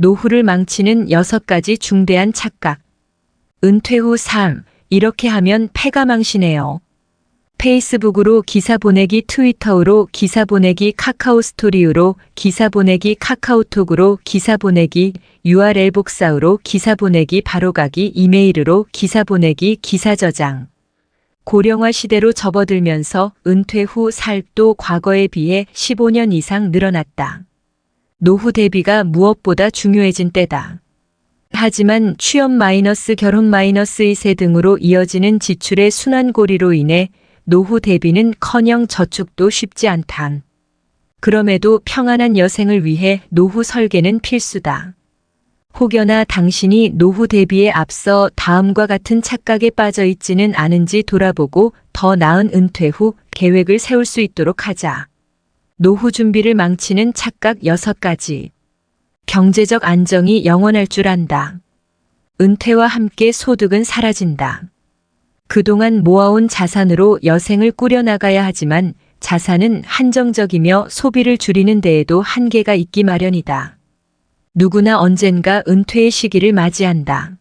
노후를 망치는 6가지 중대한 착각. 은퇴 후 삶, 이렇게 하면 패가 망신해요. 페이스북으로 기사 보내기, 트위터로 기사 보내기, 카카오 스토리로 기사 보내기, 카카오톡으로 기사 보내기, URL 복사로 기사 보내기, 바로가기, 이메일으로 기사 보내기, 기사 저장. 고령화 시대로 접어들면서 은퇴 후 삶도 과거에 비해 15년 이상 늘어났다. 노후 대비가 무엇보다 중요해진 때다. 하지만 취업 마이너스 결혼 마이너스 2세 등으로 이어지는 지출의 순환고리로 인해 노후 대비는커녕 저축도 쉽지 않다. 그럼에도 평안한 여생을 위해 노후 설계는 필수다. 혹여나 당신이 노후 대비에 앞서 다음과 같은 착각에 빠져 있지는 않은지 돌아보고 더 나은 은퇴 후 계획을 세울 수 있도록 하자. 노후 준비를 망치는 착각 6가지. 경제적 안정이 영원할 줄 안다. 은퇴와 함께 소득은 사라진다. 그동안 모아온 자산으로 여생을 꾸려나가야 하지만 자산은 한정적이며 소비를 줄이는 데에도 한계가 있기 마련이다. 누구나 언젠가 은퇴의 시기를 맞이한다.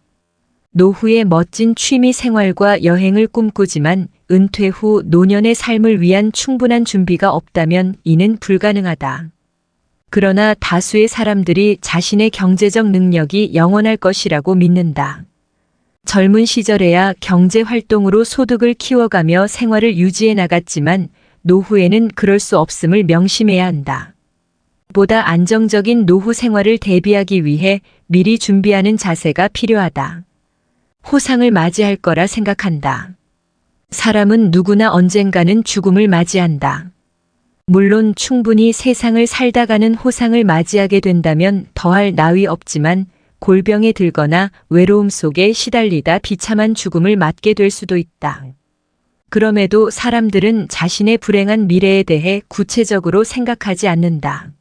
노후의 멋진 취미 생활과 여행을 꿈꾸지만 은퇴 후 노년의 삶을 위한 충분한 준비가 없다면 이는 불가능하다. 그러나 다수의 사람들이 자신의 경제적 능력이 영원할 것이라고 믿는다. 젊은 시절에야 경제 활동으로 소득을 키워가며 생활을 유지해 나갔지만 노후에는 그럴 수 없음을 명심해야 한다. 보다 안정적인 노후 생활을 대비하기 위해 미리 준비하는 자세가 필요하다. 호상을 맞이할 거라 생각한다. 사람은 누구나 언젠가는 죽음을 맞이한다. 물론 충분히 세상을 살다 가는 호상을 맞이하게 된다면 더할 나위 없지만 골병에 들거나 외로움 속에 시달리다 비참한 죽음을 맞게 될 수도 있다. 그럼에도 사람들은 자신의 불행한 미래에 대해 구체적으로 생각하지 않는다.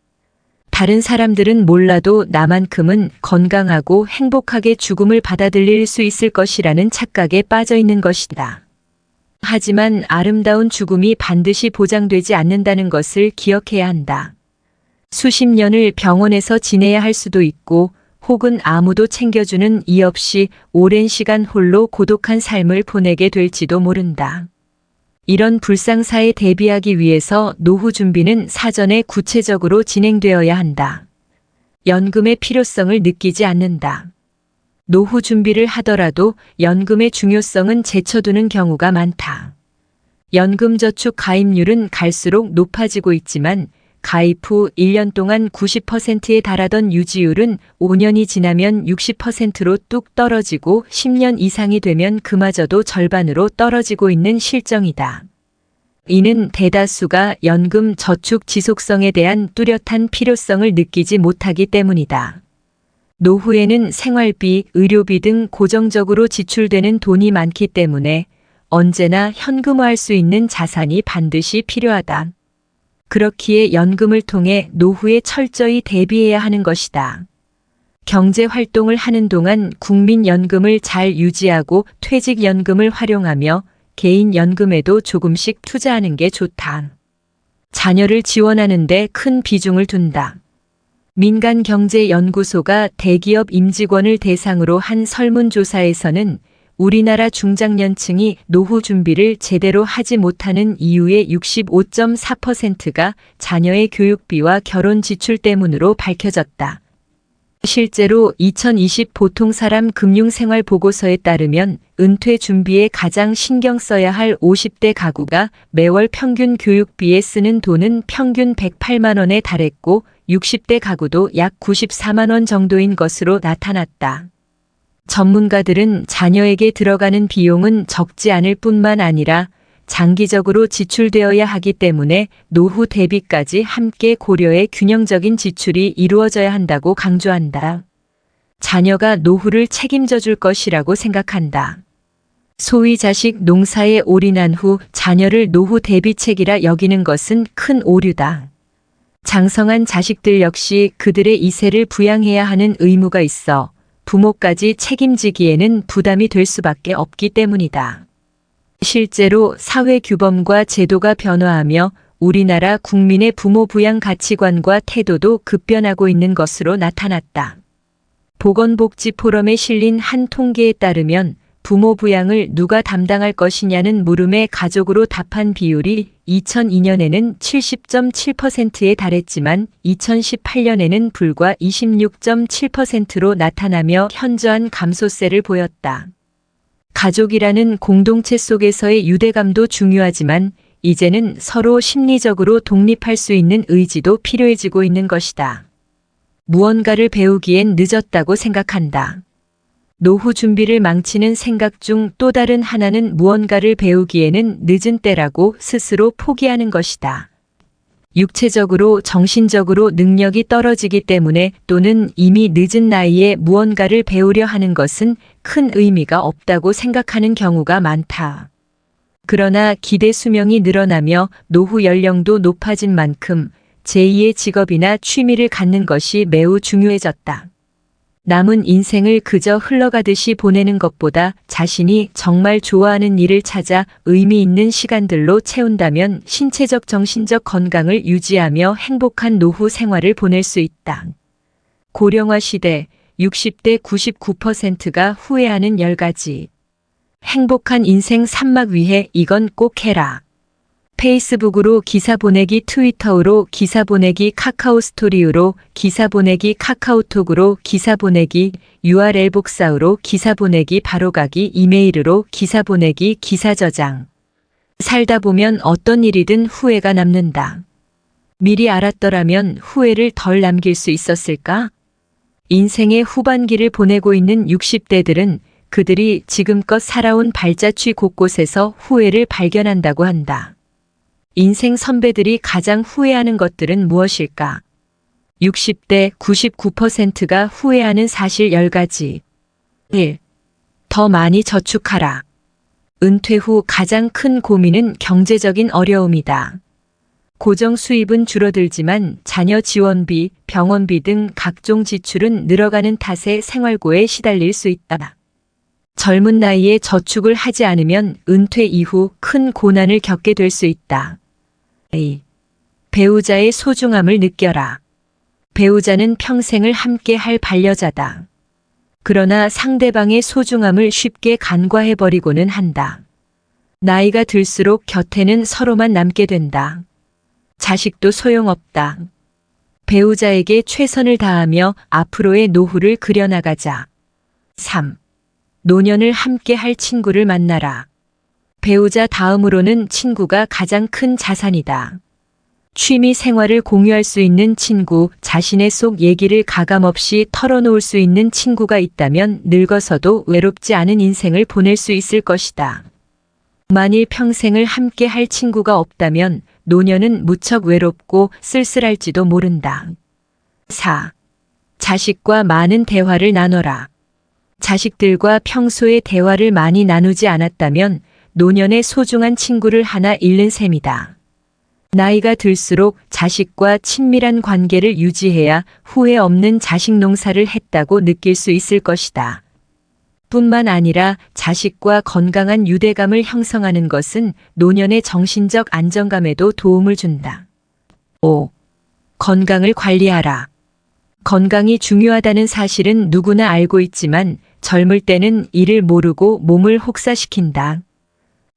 다른 사람들은 몰라도 나만큼은 건강하고 행복하게 죽음을 받아들일 수 있을 것이라는 착각에 빠져 있는 것이다. 하지만 아름다운 죽음이 반드시 보장되지 않는다는 것을 기억해야 한다. 수십 년을 병원에서 지내야 할 수도 있고 혹은 아무도 챙겨주는 이 없이 오랜 시간 홀로 고독한 삶을 보내게 될지도 모른다. 이런 불상사에 대비하기 위해서 노후 준비는 사전에 구체적으로 진행되어야 한다. 연금의 필요성을 느끼지 않는다. 노후 준비를 하더라도 연금의 중요성은 제쳐두는 경우가 많다. 연금저축 가입률은 갈수록 높아지고 있지만 가입 후 1년 동안 90%에 달하던 유지율은 5년이 지나면 60%로 뚝 떨어지고 10년 이상이 되면 그마저도 절반으로 떨어지고 있는 실정이다. 이는 대다수가 연금 저축 지속성에 대한 뚜렷한 필요성을 느끼지 못하기 때문이다. 노후에는 생활비, 의료비 등 고정적으로 지출되는 돈이 많기 때문에 언제나 현금화할 수 있는 자산이 반드시 필요하다. 그렇기에 연금을 통해 노후에 철저히 대비해야 하는 것이다. 경제 활동을 하는 동안 국민연금을 잘 유지하고 퇴직연금을 활용하며 개인연금에도 조금씩 투자하는 게 좋다. 자녀를 지원하는 데 큰 비중을 둔다. 민간경제연구소가 대기업 임직원을 대상으로 한 설문조사에서는 우리나라 중장년층이 노후 준비를 제대로 하지 못하는 이유의 65.4%가 자녀의 교육비와 결혼 지출 때문으로 밝혀졌다. 실제로 2020 보통사람 금융생활 보고서에 따르면 은퇴 준비에 가장 신경 써야 할 50대 가구가 매월 평균 교육비에 쓰는 돈은 평균 108만 원에 달했고 60대 가구도 약 94만 원 정도인 것으로 나타났다. 전문가들은 자녀에게 들어가는 비용은 적지 않을 뿐만 아니라 장기적으로 지출되어야 하기 때문에 노후 대비까지 함께 고려해 균형적인 지출이 이루어져야 한다고 강조한다. 자녀가 노후를 책임져 줄 것이라고 생각한다. 소위 자식 농사에 올인한 후 자녀를 노후 대비책이라 여기는 것은 큰 오류다. 장성한 자식들 역시 그들의 2세를 부양해야 하는 의무가 있어 부모까지 책임지기에는 부담이 될 수밖에 없기 때문이다. 실제로 사회 규범과 제도가 변화하며 우리나라 국민의 부모 부양 가치관과 태도도 급변하고 있는 것으로 나타났다. 보건복지 포럼에 실린 한 통계에 따르면 부모 부양을 누가 담당할 것이냐는 물음에 가족으로 답한 비율이 2002년에는 70.7%에 달했지만 2018년에는 불과 26.7%로 나타나며 현저한 감소세를 보였다. 가족이라는 공동체 속에서의 유대감도 중요하지만 이제는 서로 심리적으로 독립할 수 있는 의지도 필요해지고 있는 것이다. 무언가를 배우기엔 늦었다고 생각한다. 노후 준비를 망치는 생각 중 또 다른 하나는 무언가를 배우기에는 늦은 때라고 스스로 포기하는 것이다. 육체적으로 정신적으로 능력이 떨어지기 때문에 또는 이미 늦은 나이에 무언가를 배우려 하는 것은 큰 의미가 없다고 생각하는 경우가 많다. 그러나 기대 수명이 늘어나며 노후 연령도 높아진 만큼 제2의 직업이나 취미를 갖는 것이 매우 중요해졌다. 남은 인생을 그저 흘러가듯이 보내는 것보다 자신이 정말 좋아하는 일을 찾아 의미 있는 시간들로 채운다면 신체적 정신적 건강을 유지하며 행복한 노후 생활을 보낼 수 있다. 고령화 시대 60대 99%가 후회하는 10가지. 행복한 인생 3막 위해 이건 꼭 해라. 페이스북으로 기사 보내기, 트위터로 기사 보내기, 카카오 스토리로 기사 보내기, 카카오톡으로 기사 보내기, URL 복사로 기사 보내기, 바로가기, 이메일으로 기사 보내기, 기사 저장. 살다 보면 어떤 일이든 후회가 남는다. 미리 알았더라면 후회를 덜 남길 수 있었을까? 인생의 후반기를 보내고 있는 60대들은 그들이 지금껏 살아온 발자취 곳곳에서 후회를 발견한다고 한다. 인생 선배들이 가장 후회하는 것들은 무엇일까? 60대 99%가 후회하는 사실 10가지. 1. 더 많이 저축하라. 은퇴 후 가장 큰 고민은 경제적인 어려움이다. 고정 수입은 줄어들지만 자녀 지원비, 병원비 등 각종 지출은 늘어가는 탓에 생활고에 시달릴 수 있다. 젊은 나이에 저축을 하지 않으면 은퇴 이후 큰 고난을 겪게 될 수 있다. 2. 배우자의 소중함을 느껴라. 배우자는 평생을 함께 할 반려자다. 그러나 상대방의 소중함을 쉽게 간과해버리고는 한다. 나이가 들수록 곁에는 서로만 남게 된다. 자식도 소용없다. 배우자에게 최선을 다하며 앞으로의 노후를 그려나가자. 3. 노년을 함께 할 친구를 만나라. 배우자 다음으로는 친구가 가장 큰 자산이다. 취미 생활을 공유할 수 있는 친구, 자신의 속 얘기를 가감없이 털어놓을 수 있는 친구가 있다면 늙어서도 외롭지 않은 인생을 보낼 수 있을 것이다. 만일 평생을 함께 할 친구가 없다면 노년은 무척 외롭고 쓸쓸할지도 모른다. 4. 자식과 많은 대화를 나눠라. 자식들과 평소에 대화를 많이 나누지 않았다면 노년의 소중한 친구를 하나 잃는 셈이다. 나이가 들수록 자식과 친밀한 관계를 유지해야 후회 없는 자식 농사를 했다고 느낄 수 있을 것이다. 뿐만 아니라 자식과 건강한 유대감을 형성하는 것은 노년의 정신적 안정감에도 도움을 준다. 5. 건강을 관리하라. 건강이 중요하다는 사실은 누구나 알고 있지만 젊을 때는 이를 모르고 몸을 혹사시킨다.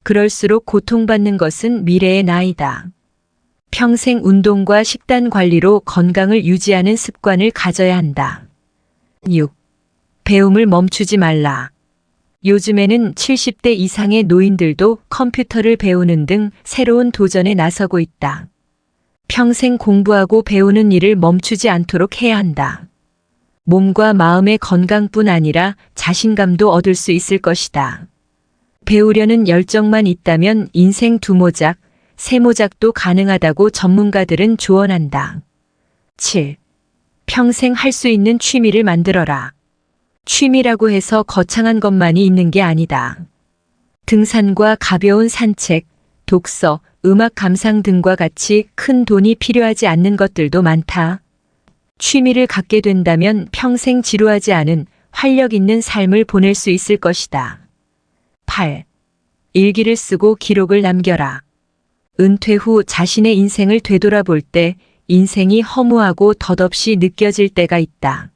그럴수록 고통받는 것은 미래의 나이다. 평생 운동과 식단 관리로 건강을 유지하는 습관을 가져야 한다. 6. 배움을 멈추지 말라. 요즘에는 70대 이상의 노인들도 컴퓨터를 배우는 등 새로운 도전에 나서고 있다. 평생 공부하고 배우는 일을 멈추지 않도록 해야 한다. 몸과 마음의 건강뿐 아니라 자신감도 얻을 수 있을 것이다. 배우려는 열정만 있다면 인생 2모작, 3모작도 가능하다고 전문가들은 조언한다. 7. 평생 할 수 있는 취미를 만들어라. 취미라고 해서 거창한 것만이 있는 게 아니다. 등산과 가벼운 산책, 독서, 음악 감상 등과 같이 큰 돈이 필요하지 않는 것들도 많다. 취미를 갖게 된다면 평생 지루하지 않은 활력 있는 삶을 보낼 수 있을 것이다. 8. 일기를 쓰고 기록을 남겨라. 은퇴 후 자신의 인생을 되돌아볼 때 인생이 허무하고 덧없이 느껴질 때가 있다.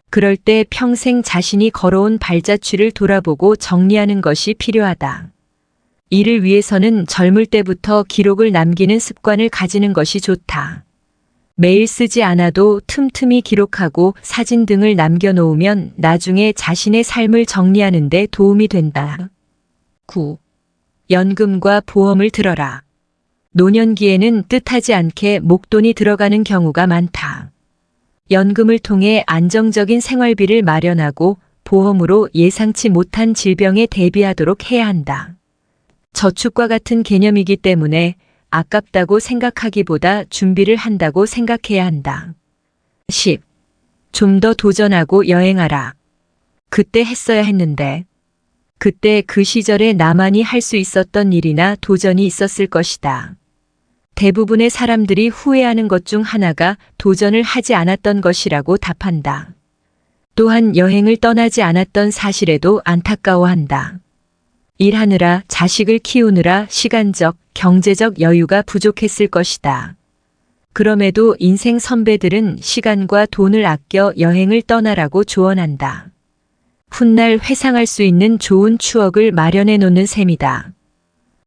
그럴 때 평생 자신이 걸어온 발자취를 돌아보고 정리하는 것이 필요하다. 이를 위해서는 젊을 때부터 기록을 남기는 습관을 가지는 것이 좋다. 매일 쓰지 않아도 틈틈이 기록하고 사진 등을 남겨놓으면 나중에 자신의 삶을 정리하는 데 도움이 된다. 9. 연금과 보험을 들어라. 노년기에는 뜻하지 않게 목돈이 들어가는 경우가 많다. 연금을 통해 안정적인 생활비를 마련하고 보험으로 예상치 못한 질병에 대비하도록 해야 한다. 저축과 같은 개념이기 때문에 아깝다고 생각하기보다 준비를 한다고 생각해야 한다. 10. 좀 더 도전하고 여행하라. 그때 했어야 했는데. 그때 그 시절에 나만이 할 수 있었던 일이나 도전이 있었을 것이다. 대부분의 사람들이 후회하는 것 중 하나가 도전을 하지 않았던 것이라고 답한다. 또한 여행을 떠나지 않았던 사실에도 안타까워한다. 일하느라 자식을 키우느라 시간적, 경제적 여유가 부족했을 것이다. 그럼에도 인생 선배들은 시간과 돈을 아껴 여행을 떠나라고 조언한다. 훗날 회상할 수 있는 좋은 추억을 마련해 놓는 셈이다.